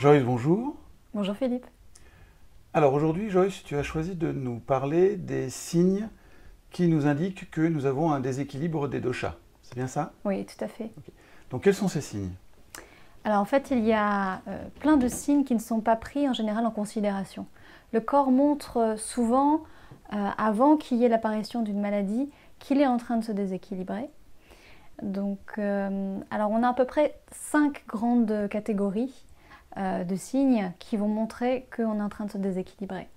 Joyce, bonjour. Bonjour Philippe. Alors aujourd'hui, Joyce, tu as choisi de nous parler des signes qui nous indiquent que nous avons un déséquilibre des doshas. C'est bien ça? Oui, tout à fait. Ok. Donc quels sont ces signes? Alors en fait, il y a plein de signes qui ne sont pas pris en général en considération. Le corps montre souvent, avant qu'il y ait l'apparition d'une maladie, qu'il est en train de se déséquilibrer. Donc, alors on a à peu près 5 grandes catégories de signes qui vont montrer qu'on est en train de se déséquilibrer.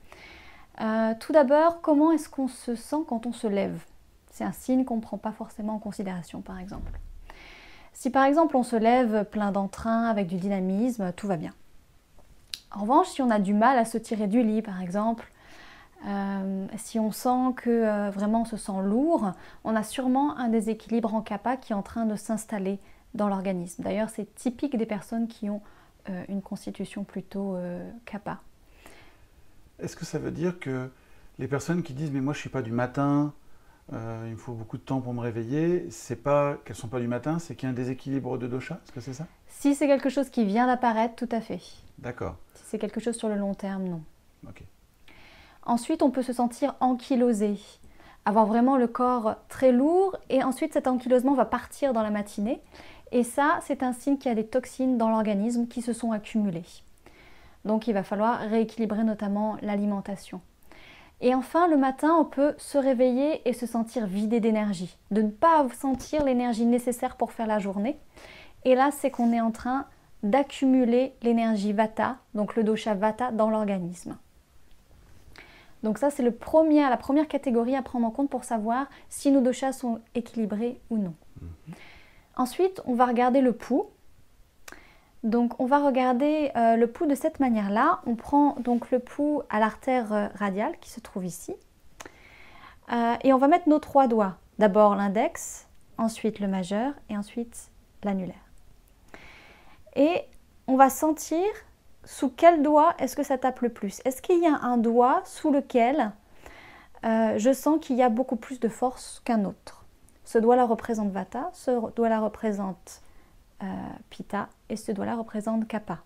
Tout d'abord, comment est-ce qu'on se sent quand on se lève? C'est un signe qu'on ne prend pas forcément en considération, par exemple. Si par exemple on se lève plein d'entrain, avec du dynamisme, tout va bien. En revanche, si on a du mal à se tirer du lit, par exemple, si on sent que vraiment on se sent lourd, on a sûrement un déséquilibre en kapha qui est en train de s'installer dans l'organisme. D'ailleurs, c'est typique des personnes qui ont une constitution plutôt kapha. Est-ce que ça veut dire que les personnes qui disent « mais moi je ne suis pas du matin, il me faut beaucoup de temps pour me réveiller », c'est pas qu'elles ne sont pas du matin, c'est qu'il y a un déséquilibre de dosha? Est-ce que c'est ça? Si c'est quelque chose qui vient d'apparaître, tout à fait. D'accord. Si c'est quelque chose sur le long terme, non. Ok. Ensuite, on peut se sentir ankylosé, avoir vraiment le corps très lourd et ensuite cet ankylosement va partir dans la matinée. Et ça, c'est un signe qu'il y a des toxines dans l'organisme qui se sont accumulées. Donc il va falloir rééquilibrer notamment l'alimentation. Et enfin, le matin, on peut se réveiller et se sentir vidé d'énergie, de ne pas sentir l'énergie nécessaire pour faire la journée. Et là, c'est qu'on est en train d'accumuler l'énergie vata, donc le dosha vata dans l'organisme. Donc ça, c'est la première catégorie à prendre en compte pour savoir si nos doshas sont équilibrés ou non. Ensuite, on va regarder le pouls. Donc on va regarder le pouls de cette manière-là. On prend donc le pouls à l'artère radiale qui se trouve ici. Et on va mettre nos 3 doigts. D'abord l'index, ensuite le majeur et ensuite l'annulaire. Et on va sentir sous quel doigt est-ce que ça tape le plus. Est-ce qu'il y a un doigt sous lequel je sens qu'il y a beaucoup plus de force qu'un autre? Ce doigt-là représente Vata, ce doigt-là représente Pitta et ce doigt-là représente Kapha.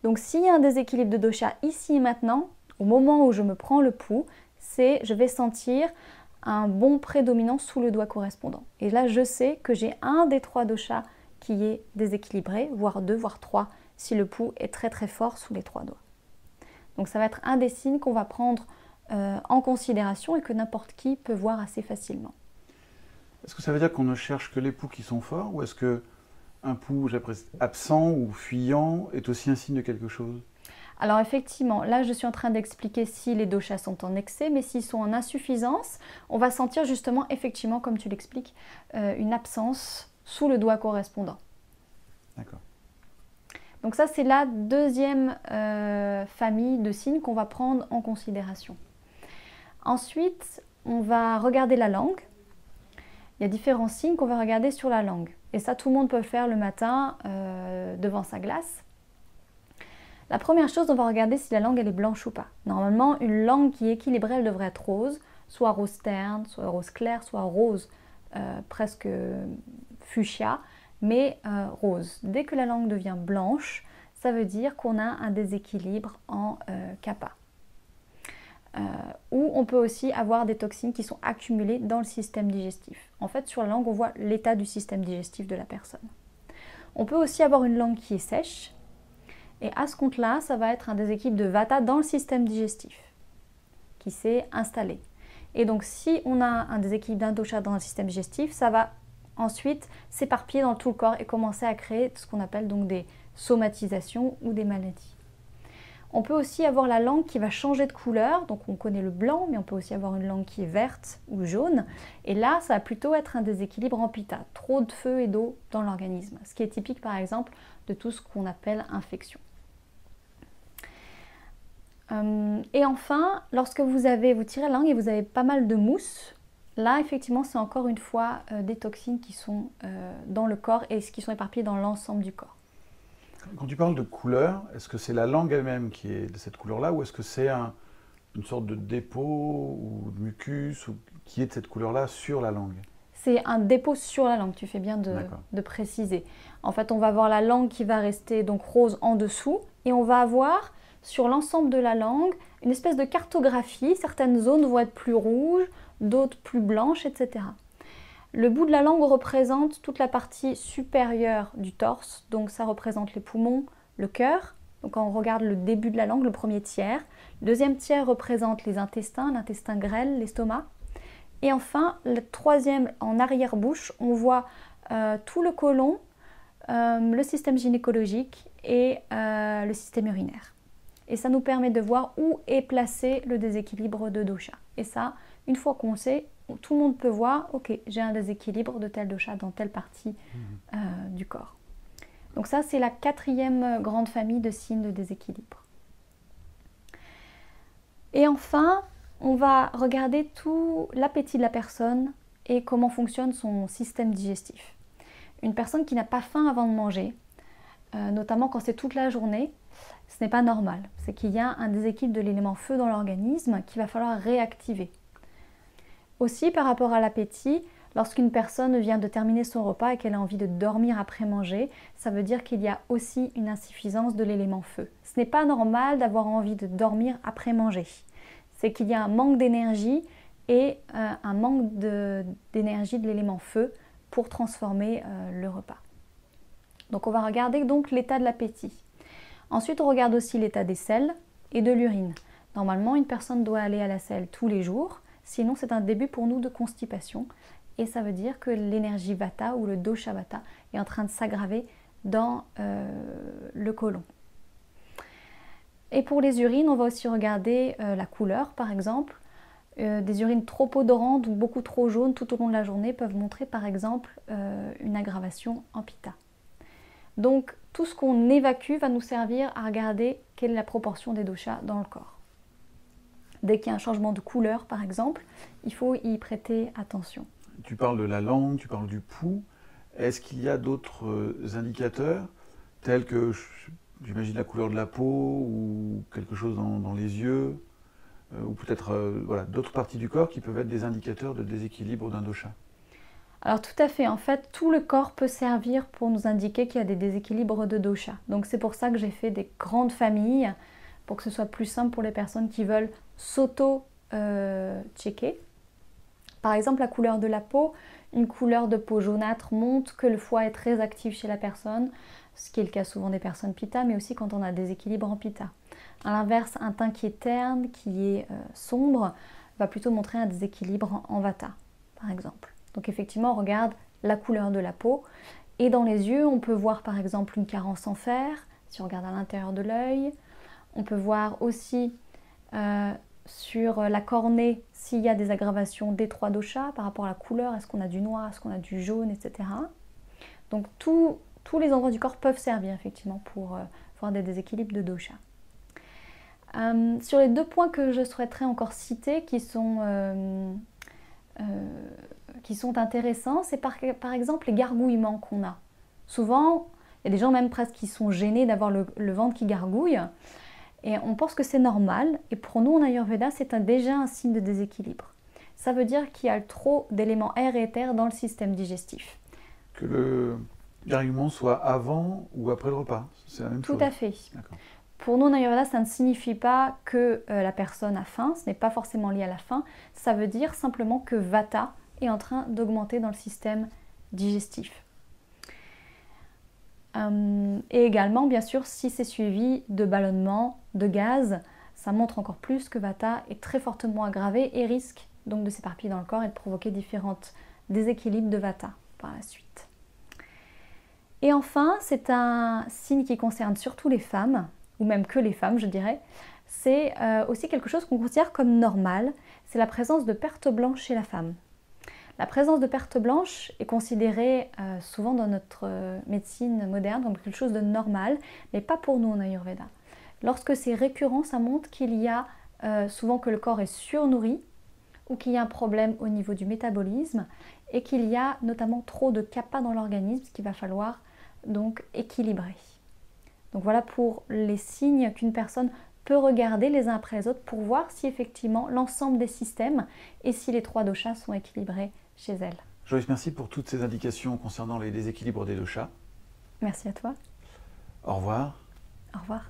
Donc s'il y a un déséquilibre de dosha ici et maintenant, au moment où je me prends le pouls, je vais sentir un bon prédominant sous le doigt correspondant. Et là, je sais que j'ai un des 3 doshas qui est déséquilibré, voire 2, voire 3, si le pouls est très très fort sous les 3 doigts. Donc ça va être un des signes qu'on va prendre en considération et que n'importe qui peut voir assez facilement. Est-ce que ça veut dire qu'on ne cherche que les pouls qui sont forts ou est-ce que un pouls absent ou fuyant est aussi un signe de quelque chose? Alors effectivement, là je suis en train d'expliquer si les doshas sont en excès, mais s'ils sont en insuffisance, on va sentir justement, effectivement, comme tu l'expliques, une absence sous le doigt correspondant. D'accord. Donc ça, c'est la deuxième famille de signes qu'on va prendre en considération. Ensuite, on va regarder la langue. Il y a différents signes qu'on va regarder sur la langue. Et ça, tout le monde peut le faire le matin devant sa glace. La première chose, on va regarder si la langue elle est blanche ou pas. Normalement, une langue qui est équilibrée, elle devrait être rose, soit rose terne, soit rose clair, soit rose presque fuchsia, mais rose. Dès que la langue devient blanche, ça veut dire qu'on a un déséquilibre en kapha. Ou on peut aussi avoir des toxines qui sont accumulées dans le système digestif. En fait, sur la langue, on voit l'état du système digestif de la personne. On peut aussi avoir une langue qui est sèche, et à ce compte-là, ça va être un déséquilibre de vata dans le système digestif qui s'est installé. Et donc, si on a un déséquilibre d'un dosha dans le système digestif, ça va ensuite s'éparpiller dans tout le corps et commencer à créer ce qu'on appelle donc des somatisations ou des maladies. On peut aussi avoir la langue qui va changer de couleur, donc on connaît le blanc, mais on peut aussi avoir une langue qui est verte ou jaune. Et là, ça va plutôt être un déséquilibre en pitta, trop de feu et d'eau dans l'organisme, ce qui est typique par exemple de tout ce qu'on appelle infection. Et enfin, lorsque vous tirez la langue et vous avez pas mal de mousse, là effectivement c'est encore une fois des toxines qui sont dans le corps et qui sont éparpillées dans l'ensemble du corps. Quand tu parles de couleur, est-ce que c'est la langue elle-même qui est de cette couleur-là ou est-ce que c'est une sorte de dépôt ou de mucus qui est de cette couleur-là sur la langue? C'est un dépôt sur la langue, tu fais bien de préciser. En fait, on va avoir la langue qui va rester donc rose en dessous et on va avoir sur l'ensemble de la langue une espèce de cartographie. Certaines zones vont être plus rouges, d'autres plus blanches, etc. Le bout de la langue représente toute la partie supérieure du torse, donc ça représente les poumons, le cœur. Donc quand on regarde le début de la langue, le premier tiers. Le deuxième tiers représente les intestins, l'intestin grêle, l'estomac. Et enfin, le troisième, en arrière-bouche, on voit tout le côlon, le système gynécologique et le système urinaire. Et ça nous permet de voir où est placé le déséquilibre de dosha. Et ça, une fois qu'on sait, tout le monde peut voir, ok, j'ai un déséquilibre de tel dosha dans telle partie du corps. Donc ça, c'est la 4e grande famille de signes de déséquilibre. Et enfin, on va regarder tout l'appétit de la personne et comment fonctionne son système digestif. Une personne qui n'a pas faim avant de manger, notamment quand c'est toute la journée, ce n'est pas normal. C'est qu'il y a un déséquilibre de l'élément feu dans l'organisme qu'il va falloir réactiver. Aussi, par rapport à l'appétit, lorsqu'une personne vient de terminer son repas et qu'elle a envie de dormir après manger, ça veut dire qu'il y a aussi une insuffisance de l'élément feu. Ce n'est pas normal d'avoir envie de dormir après manger. C'est qu'il y a un manque d'énergie et un manque d'énergie de l'élément feu pour transformer le repas. Donc on va regarder donc l'état de l'appétit. Ensuite, on regarde aussi l'état des selles et de l'urine. Normalement, une personne doit aller à la selle tous les jours, sinon c'est un début pour nous de constipation. Et ça veut dire que l'énergie vata ou le dosha vata est en train de s'aggraver dans le côlon. Et pour les urines, on va aussi regarder la couleur, par exemple. Des urines trop odorantes ou beaucoup trop jaunes tout au long de la journée peuvent montrer, par exemple, une aggravation en pitta. Donc, tout ce qu'on évacue va nous servir à regarder quelle est la proportion des doshas dans le corps. Dès qu'il y a un changement de couleur, par exemple, il faut y prêter attention. Tu parles de la langue, tu parles du pouls. Est-ce qu'il y a d'autres indicateurs, tels que, j'imagine, la couleur de la peau ou quelque chose dans les yeux, ou peut-être voilà, d'autres parties du corps qui peuvent être des indicateurs de déséquilibre d'un dosha? Alors tout à fait, en fait, tout le corps peut servir pour nous indiquer qu'il y a des déséquilibres de dosha. Donc c'est pour ça que j'ai fait des grandes familles, pour que ce soit plus simple pour les personnes qui veulent s'auto-checker. Par exemple, la couleur de la peau, une couleur de peau jaunâtre montre que le foie est très actif chez la personne, ce qui est le cas souvent des personnes pitta, mais aussi quand on a des équilibres en pitta. À l'inverse, un teint qui est terne, qui est sombre, va plutôt montrer un déséquilibre en vata, par exemple. Donc effectivement, on regarde la couleur de la peau. Et dans les yeux, on peut voir par exemple une carence en fer, si on regarde à l'intérieur de l'œil. On peut voir aussi sur la cornée s'il y a des aggravations des 3 doshas par rapport à la couleur, est-ce qu'on a du noir, est-ce qu'on a du jaune, etc. Donc tous les endroits du corps peuvent servir effectivement pour voir des déséquilibres de dosha. Sur les 2 points que je souhaiterais encore citer qui sont intéressants, c'est par exemple les gargouillements qu'on a. Souvent, il y a des gens même presque qui sont gênés d'avoir le ventre qui gargouille. Et on pense que c'est normal. Et pour nous, en Ayurveda, c'est déjà un signe de déséquilibre. Ça veut dire qu'il y a trop d'éléments air et éther dans le système digestif. Que le gargouillement soit avant ou après le repas, c'est la même chose? Tout à fait. Pour nous, en Ayurveda, ça ne signifie pas que la personne a faim. Ce n'est pas forcément lié à la faim. Ça veut dire simplement que Vata est en train d'augmenter dans le système digestif. Et également, bien sûr, si c'est suivi de ballonnement, de gaz, ça montre encore plus que Vata est très fortement aggravé et risque donc de s'éparpiller dans le corps et de provoquer différents déséquilibres de Vata par la suite. Et enfin, c'est un signe qui concerne surtout les femmes, ou même que les femmes, je dirais. C'est aussi quelque chose qu'on considère comme normal, c'est la présence de pertes blanches chez la femme. La présence de pertes blanches est considérée souvent dans notre médecine moderne comme quelque chose de normal, mais pas pour nous en Ayurveda. Lorsque c'est récurrent, ça montre qu'il y a souvent que le corps est surnourri ou qu'il y a un problème au niveau du métabolisme et qu'il y a notamment trop de kapha dans l'organisme, ce qu'il va falloir donc équilibrer. Donc voilà pour les signes qu'une personne peut regarder les uns après les autres pour voir si effectivement l'ensemble des systèmes et si les 3 doshas sont équilibrés chez elle. Joyce, merci pour toutes ces indications concernant les déséquilibres des doshas. Merci à toi. Au revoir. Au revoir.